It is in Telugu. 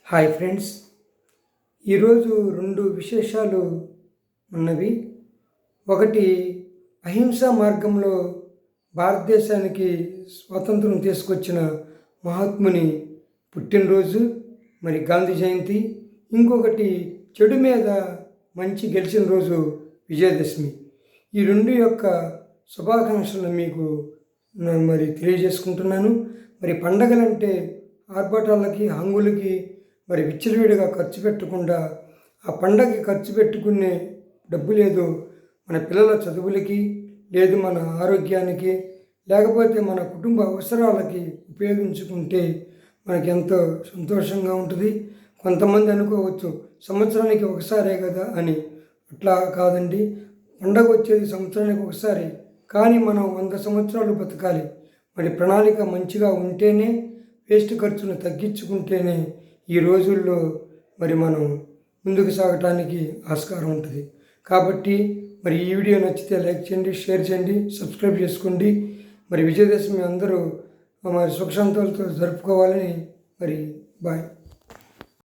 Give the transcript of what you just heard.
హాయ్ ఫ్రెండ్స్, ఈరోజు రెండు విశేషాలు ఉన్నవి. ఒకటి, అహింసా మార్గంలో భారతదేశానికి స్వాతంత్రం తీసుకొచ్చిన మహాత్ముని పుట్టినరోజు, మరి గాంధీ జయంతి. ఇంకొకటి, చెడు మీద మంచి గెలిచిన రోజు విజయదశమి. ఈ రెండు యొక్క శుభాకాంక్షలు మీకు మరి తెలియజేసుకుంటున్నాను. మరి పండగలంటే ఆర్భాటాలకి, హంగులకి మరి విచ్చలవిడిగా ఖర్చు పెట్టకుండా ఆ పండగకి ఖర్చు పెట్టుకునే డబ్బు లేదు మన పిల్లల చదువులకి, లేదు మన ఆరోగ్యానికి, లేకపోతే మన కుటుంబ అవసరాలకి ఉపయోగించుకుంటే మనకి ఎంతో సంతోషంగా ఉంటుంది. కొంతమంది అనుకోవచ్చు సంవత్సరానికి ఒకసారే కదా అని. అట్లా కాదండి, పండగ వచ్చేది సంవత్సరానికి ఒకసారి, కానీ మనం 100 సంవత్సరాలు బతకాలి. మరి ప్రణాళిక మంచిగా ఉంటేనే, వేస్ట్ ఖర్చును తగ్గించుకుంటేనే ఈ రోజుల్లో మరి మనం ముందుకు సాగటానికి ఆస్కారం ఉంటుంది. కాబట్టి మరి ఈ వీడియో నచ్చితే లైక్ చేయండి, షేర్ చేయండి, సబ్స్క్రైబ్ చేసుకోండి. మరి విజయదశమి అందరూ మరి సుఖశాంతాలతో జరుపుకోవాలని మరి బాయ్.